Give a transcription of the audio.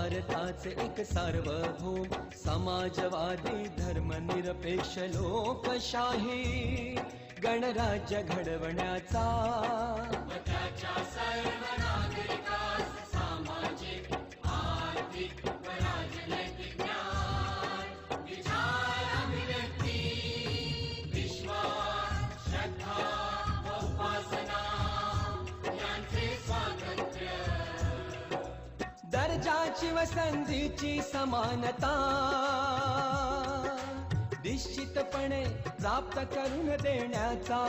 भारताचे एक सार्वभौम समाजवादी धर्मनिरपेक्ष लोकशाही गणराज्य घडवण्याचा व त्याच्या सर्व नागरिकास सामाजिक आर्थिक व राजनैतिक ज्ञान विचार अभिव्यक्ती विश्वास श्रद्धा व उपासना यांचे स्वातंत्र्य दर्जाची व संधीची समानता निश्चितपणे प्राप्त करून देण्याचा